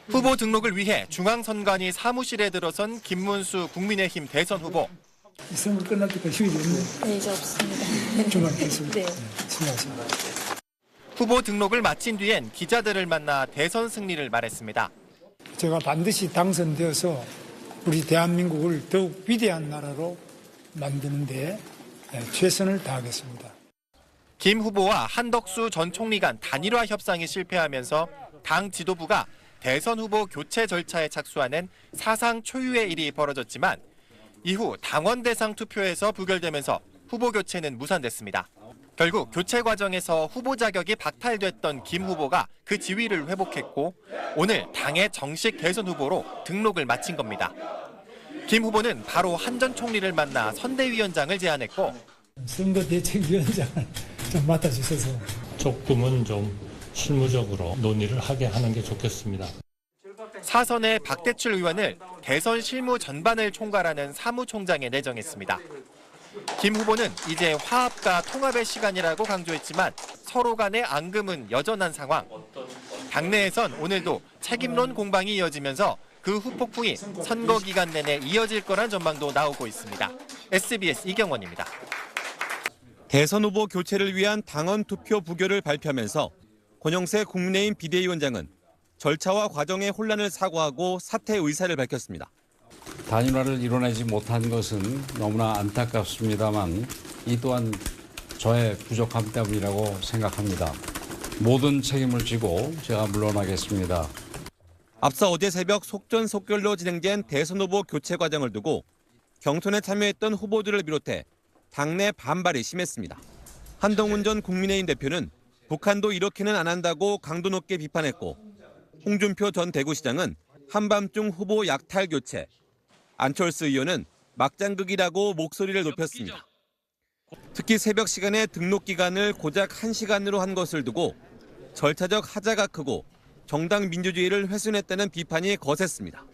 후보 등록을 위해 중앙선관위 사무실에 들어선 김문수 국민의힘 대선 후보. 이 선거 끝날 때까지 휴일이 없네요. 네, 이제 없습니다. 주말 계속. 네. 수고하십니다. 후보 등록을 마친 뒤엔 기자들을 만나 대선 승리를 말했습니다. 제가 반드시 당선되어서 우리 대한민국을 더욱 위대한 나라로 만드는 데 최선을 다하겠습니다. 김 후보와 한덕수 전 총리 간 단일화 협상이 실패하면서 당 지도부가 대선 후보 교체 절차에 착수하는 사상 초유의 일이 벌어졌지만 이후 당원 대상 투표에서 부결되면서 후보 교체는 무산됐습니다. 결국 교체 과정에서 후보 자격이 박탈됐던 김 후보가 그 지위를 회복했고 오늘 당의 정식 대선 후보로 등록을 마친 겁니다. 김 후보는 바로 한 전 총리를 만나 선대위원장을 제안했고 선거대책위원장을 좀 맡아주셔서 조금은 좀 실무적으로 논의를 하게 하는 게 좋겠습니다. 사선의 박대출 의원을 대선 실무 전반을 총괄하는 사무총장에 내정했습니다. 김 후보는 이제 화합과 통합의 시간이라고 강조했지만 서로 간의 앙금은 여전한 상황. 당내에선 오늘도 책임론 공방이 이어지면서 그 후폭풍이 선거 기간 내내 이어질 거란 전망도 나오고 있습니다. SBS 이경원입니다. 대선 후보 교체를 위한 당원 투표 부결을 발표하면서 권영세 국민의힘 비대위원장은 절차와 과정의 혼란을 사과하고 사퇴 의사를 밝혔습니다. 단일화를 이뤄내지 못한 것은 너무나 안타깝습니다만 이 또한 저의 부족함 때문이라고 생각합니다. 모든 책임을 지고 제가 물러나겠습니다. 앞서 어제 새벽 속전속결로 진행된 대선 후보 교체 과정을 두고 경선에 참여했던 후보들을 비롯해 당내 반발이 심했습니다. 한동훈 전 국민의힘 대표는 북한도 이렇게는 안 한다고 강도 높게 비판했고 홍준표 전 대구시장은 한밤중 후보 약탈 교체, 안철수 의원은 막장극이라고 목소리를 높였습니다. 특히 새벽 시간에 등록 기간을 고작 1시간으로 한 것을 두고 절차적 하자가 크고 정당 민주주의를 훼손했다는 비판이 거셌습니다.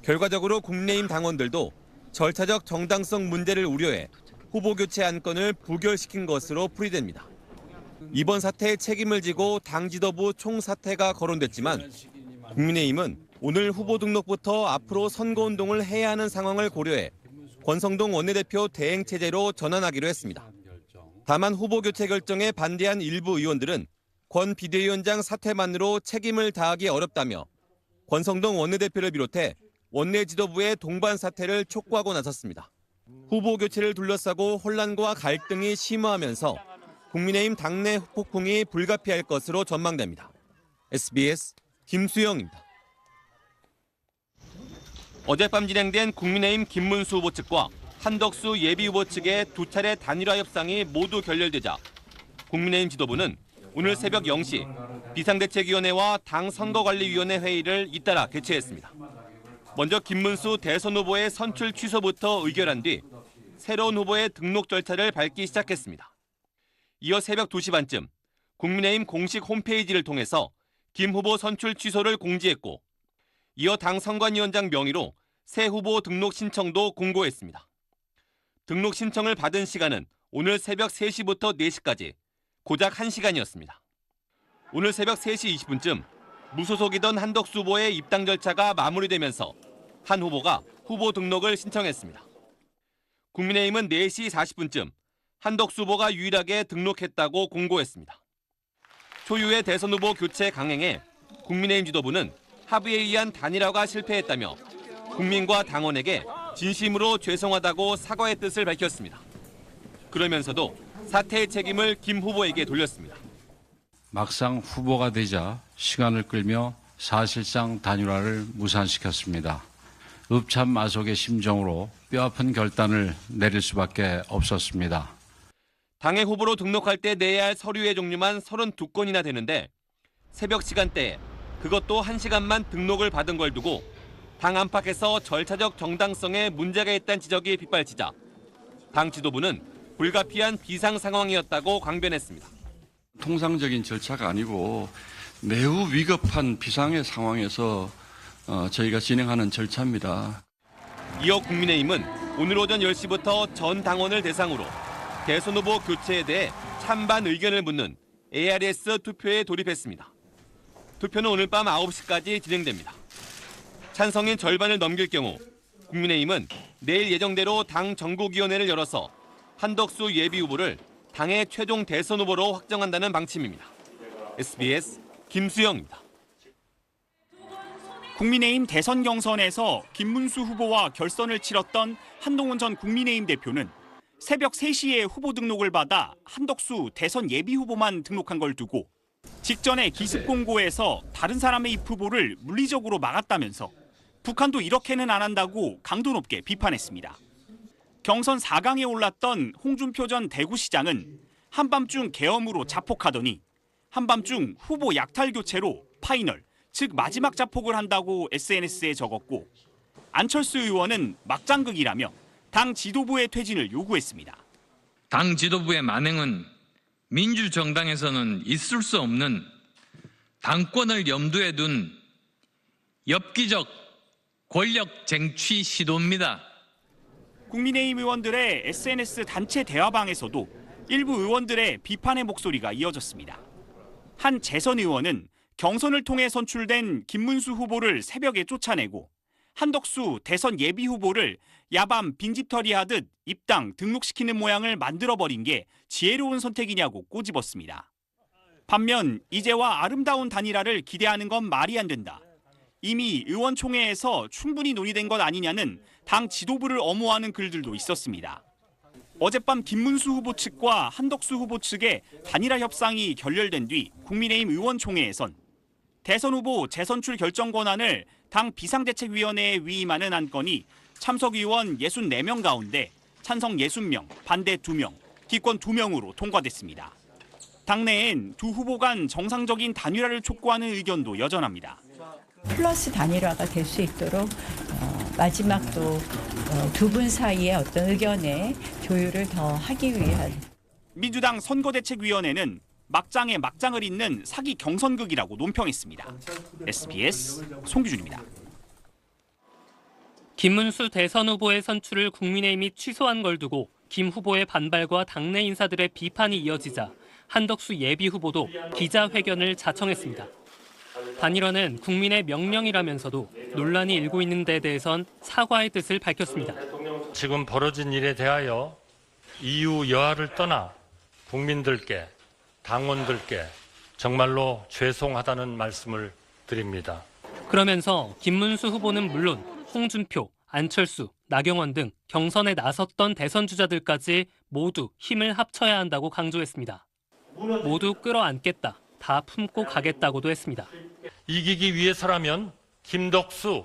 결과적으로 국민의힘 당원들도 절차적 정당성 문제를 우려해 후보 교체 안건을 부결시킨 것으로 풀이됩니다. 이번 사태의 책임을 지고 당 지도부 총사퇴가 거론됐지만 국민의힘은 오늘 후보 등록부터 앞으로 선거운동을 해야 하는 상황을 고려해 권성동 원내대표 대행체제로 전환하기로 했습니다. 다만 후보 교체 결정에 반대한 일부 의원들은 권 비대위원장 사퇴만으로 책임을 다하기 어렵다며 권성동 원내대표를 비롯해 원내 지도부의 동반 사퇴를 촉구하고 나섰습니다. 후보 교체를 둘러싸고 혼란과 갈등이 심화하면서 국민의힘 당내 후폭풍이 불가피할 것으로 전망됩니다. SBS 김수영입니다. 어젯밤 진행된 국민의힘 김문수 후보 측과 한덕수 예비후보 측의 두 차례 단일화 협상이 모두 결렬되자 국민의힘 지도부는 오늘 새벽 0시 비상대책위원회와 당 선거관리위원회 회의를 잇따라 개최했습니다. 먼저 김문수 대선 후보의 선출 취소부터 의결한 뒤 새로운 후보의 등록 절차를 밟기 시작했습니다. 이어 새벽 2시 반쯤 국민의힘 공식 홈페이지를 통해서 김 후보 선출 취소를 공지했고 이어 당 선관위원장 명의로 새 후보 등록 신청도 공고했습니다. 등록 신청을 받은 시간은 오늘 새벽 3시부터 4시까지 고작 1시간이었습니다. 오늘 새벽 3시 20분쯤 무소속이던 한덕수 후보의 입당 절차가 마무리되면서 한 후보가 후보 등록을 신청했습니다. 국민의힘은 4시 40분쯤 한덕수 후보가 유일하게 등록했다고 공고했습니다. 초유의 대선 후보 교체 강행에 국민의힘 지도부는 합의에 의한 단일화가 실패했다며 국민과 당원에게 진심으로 죄송하다고 사과의 뜻을 밝혔습니다. 그러면서도 사퇴의 책임을 김 후보에게 돌렸습니다. 막상 후보가 되자 시간을 끌며 사실상 단일화를 무산시켰습니다. 읍참마속의 심정으로 뼈아픈 결단을 내릴 수밖에 없었습니다. 당의 후보로 등록할 때 내야 할 서류의 종류만 32건이나 되는데 새벽 시간대에 그것도 1시간만 등록을 받은 걸 두고 당 안팎에서 절차적 정당성에 문제가 있다는 지적이 빗발치자 당 지도부는 불가피한 비상 상황이었다고 강변했습니다. 통상적인 절차가 아니고 매우 위급한 비상의 상황에서 저희가 진행하는 절차입니다. 이어 국민의힘은 오늘 오전 10시부터 전 당원을 대상으로 대선 후보 교체에 대해 찬반 의견을 묻는 ARS 투표에 돌입했습니다. 투표는 오늘 밤 9시까지 진행됩니다. 찬성인 절반을 넘길 경우 국민의힘은 내일 예정대로 당 전국위원회를 열어서 한덕수 예비후보를 당의 최종 대선 후보로 확정한다는 방침입니다. SBS 김수영입니다. 국민의힘 대선 경선에서 김문수 후보와 결선을 치렀던 한동훈 전 국민의힘 대표는 새벽 3시에 후보 등록을 받아 한덕수 대선 예비후보만 등록한 걸 두고 직전에 기습 공고에서 다른 사람의 입 후보를 물리적으로 막았다면서 북한도 이렇게는 안 한다고 강도 높게 비판했습니다. 경선 4강에 올랐던 홍준표 전 대구시장은 한밤중 계엄으로 자폭하더니 한밤중 후보 약탈 교체로 파이널, 즉 마지막 자폭을 한다고 SNS에 적었고 안철수 의원은 막장극이라며 당 지도부의 퇴진을 요구했습니다. 당 지도부의 만행은 민주정당에서는 있을 수 없는 당권을 염두에 둔 엽기적 권력 쟁취 시도입니다. 국민의힘 의원들의 SNS 단체 대화방에서도 일부 의원들의 비판의 목소리가 이어졌습니다. 한 재선 의원은 경선을 통해 선출된 김문수 후보를 새벽에 쫓아내고 한덕수 대선 예비 후보를 야밤 빈집털이 하듯 입당 등록시키는 모양을 만들어버린 게 지혜로운 선택이냐고 꼬집었습니다. 반면 이제와 아름다운 단일화를 기대하는 건 말이 안 된다. 이미 의원총회에서 충분히 논의된 것 아니냐는 당 지도부를 엄호하는 글들도 있었습니다. 어젯밤 김문수 후보 측과 한덕수 후보 측의 단일화 협상이 결렬된 뒤 국민의힘 의원총회에선 대선 후보 재선출 결정 권한을 당 비상대책위원회에 위임하는 안건이 참석 의원 64명 가운데 찬성 60명, 반대 2명, 기권 2명으로 통과됐습니다. 당내엔 두 후보 간 정상적인 단일화를 촉구하는 의견도 여전합니다. 플러스 단일화가 될 수 있도록 마지막도 두 분 사이의 어떤 의견의 조율을 더 하기 위한. 민주당 선거대책위원회는 막장에 막장을 잇는 사기 경선극이라고 논평했습니다. SBS 송규준입니다. 김문수 대선 후보의 선출을 국민의힘이 취소한 걸 두고 김 후보의 반발과 당내 인사들의 비판이 이어지자 한덕수 예비 후보도 기자회견을 자청했습니다. 단일화는 국민의 명령이라면서도 논란이 일고 있는 데 대해선 사과의 뜻을 밝혔습니다. 지금 벌어진 일에 대하여 이유 여하를 떠나 국민들께, 당원들께 정말로 죄송하다는 말씀을 드립니다. 그러면서 김문수 후보는 물론 홍준표, 안철수, 나경원 등 경선에 나섰던 대선 주자들까지 모두 힘을 합쳐야 한다고 강조했습니다. 모두 끌어안겠다, 다 품고 가겠다고도 했습니다. 이기기 위해서라면 김덕수,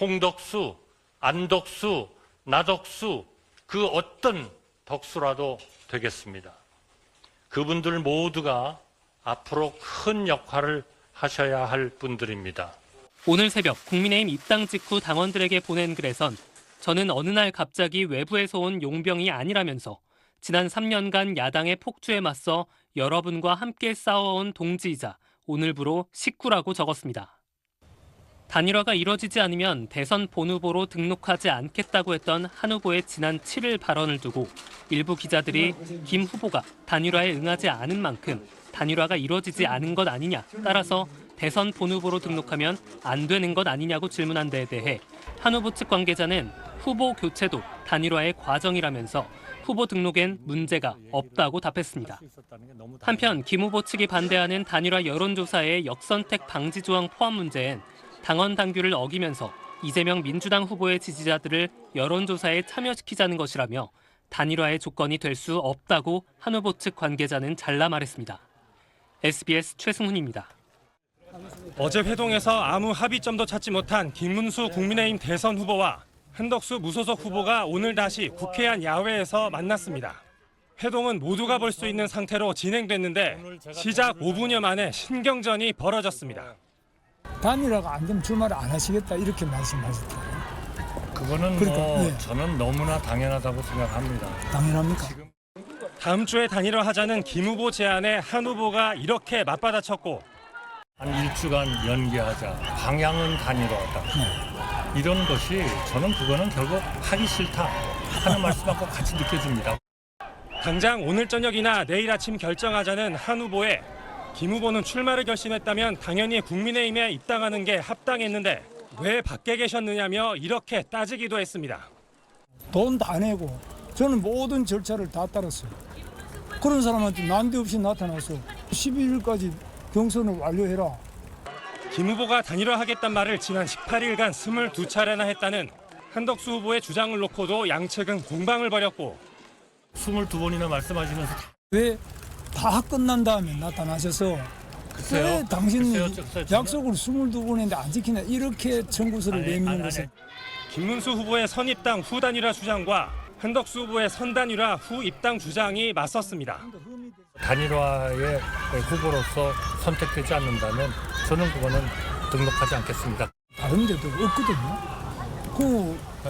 홍덕수, 안덕수, 나덕수 그 어떤 덕수라도 되겠습니다. 그분들 모두가 앞으로 큰 역할을 하셔야 할 분들입니다. 오늘 새벽 국민의힘 입당 직후 당원들에게 보낸 글에선 저는 어느 날 갑자기 외부에서 온 용병이 아니라면서 지난 3년간 야당의 폭주에 맞서 여러분과 함께 싸워온 동지이자 오늘부로 식구라고 적었습니다. 단일화가 이뤄지지 않으면 대선 본후보로 등록하지 않겠다고 했던 한 후보의 지난 7일 발언을 두고 일부 기자들이 김 후보가 단일화에 응하지 않은 만큼 단일화가 이뤄지지 않은 것 아니냐, 따라서 대선 본후보로 등록하면 안 되는 것 아니냐고 질문한 데에 대해 한 후보 측 관계자는 후보 교체도 단일화의 과정이라면서 후보 등록엔 문제가 없다고 답했습니다. 한편 김 후보 측이 반대하는 단일화 여론조사의 역선택 방지 조항 포함 문제엔 당원 당규를 어기면서 이재명 민주당 후보의 지지자들을 여론조사에 참여시키자는 것이라며 단일화의 조건이 될 수 없다고 한 후보 측 관계자는 잘라 말했습니다. SBS 최승훈입니다. 어제 회동에서 아무 합의점도 찾지 못한 김문수 국민의힘 대선 후보와 한덕수 무소속 후보가 오늘 다시 국회 안 야외에서 만났습니다. 회동은 모두가 볼 수 있는 상태로 진행됐는데 시작 5분여 만에 신경전이 벌어졌습니다. 단일화가 안 되면 주말 안 하시겠다 이렇게 말씀하셨더라고요. 그거는 그러니까, 저는 너무나 당연하다고 생각합니다. 당연합니까? 다음 주에 단일화하자는 김 후보 제안에 한 후보가 이렇게 맞받아쳤고 한 일주간 연기하자. 방향은 단일화다. 이런 것이 저는 그거는 결국 하기 싫다 하는 말씀하고 같이 느껴집니다. 당장 오늘 저녁이나 내일 아침 결정하자는 한 후보에 김 후보는 출마를 결심했다면 당연히 국민의힘에 입당하는 게 합당했는데 왜 밖에 계셨느냐며 이렇게 따지기도 했습니다. 돈 다 내고 저는 모든 절차를 다 따랐어요. 그런 사람한테 난데없이 나타나서 12일까지 경선을 완료해라. 김 후보가 단일화하겠단 말을 지난 18일간 22차례나 했다는 한덕수 후보의 주장을 놓고도 양측은 공방을 벌였고 22번이나 말씀하시면서 왜 다 끝난 다음에 나타나셔서 왜 당신이 약속을 22번 했는데 안 지키냐 이렇게 청구서를 내미는 것은 김문수 후보의 선입당 후 단일화 주장과 한덕수 후보의 선단일화 후 입당 주장이 맞섰습니다. 단일화의 후보로서 선택되지 않는다면 저는 그거는 등록하지 않겠습니다. 다른 데도 없거든요.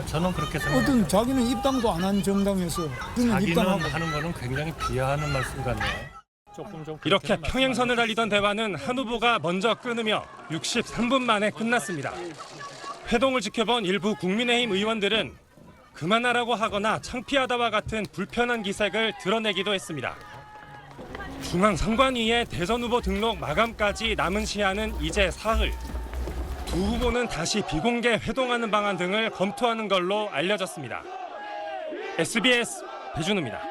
저는 그렇게 생각합니다. 어떤 자기는 입당도 안 한 정당에서 그냥 자기는 입당하고 하는 거는 굉장히 비하하는 말씀 같네요. 조금 좀 이렇게 평행선을 달리던 대화는 한 후보가 먼저 끊으며 63분 만에 끝났습니다. 회동을 지켜본 일부 국민의힘 의원들은 그만하라고 하거나 창피하다와 같은 불편한 기색을 드러내기도 했습니다. 중앙선관위의 대선 후보 등록 마감까지 남은 시한은 이제 사흘. 두 후보는 다시 비공개 회동하는 방안 등을 검토하는 걸로 알려졌습니다. SBS 배준우입니다.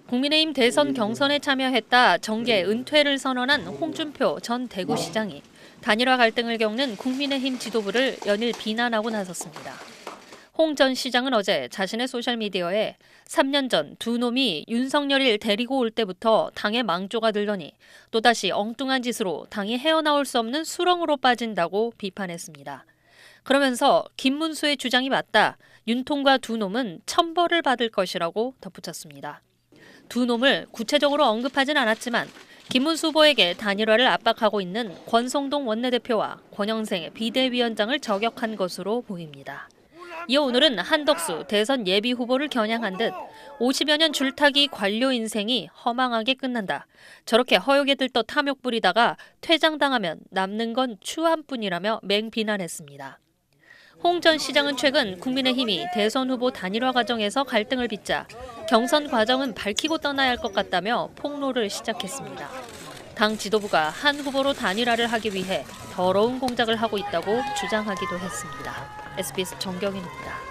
국민의힘 대선 경선에 참여했다 정계 은퇴를 선언한 홍준표 전 대구시장이 단일화 갈등을 겪는 국민의힘 지도부를 연일 비난하고 나섰습니다. 홍 전 시장은 어제 자신의 소셜미디어에 3년 전 두 놈이 윤석열을 데리고 올 때부터 당에 망조가 들더니 또다시 엉뚱한 짓으로 당이 헤어나올 수 없는 수렁으로 빠진다고 비판했습니다. 그러면서 김문수의 주장이 맞다. 윤통과 두 놈은 천벌을 받을 것이라고 덧붙였습니다. 두 놈을 구체적으로 언급하진 않았지만 김문수 후보에게 단일화를 압박하고 있는 권성동 원내대표와 권영생 비대위원장을 저격한 것으로 보입니다. 이어 오늘은 한덕수 대선 예비 후보를 겨냥한 듯 50여 년 줄타기 관료 인생이 허망하게 끝난다. 저렇게 허욕에 들떠 탐욕 부리다가 퇴장당하면 남는 건 추함뿐이라며 맹비난했습니다. 홍 전 시장은 최근 국민의힘이 대선 후보 단일화 과정에서 갈등을 빚자 경선 과정은 밝히고 떠나야 할 것 같다며 폭로를 시작했습니다. 당 지도부가 한 후보로 단일화를 하기 위해 더러운 공작을 하고 있다고 주장하기도 했습니다. SBS 정경인입니다.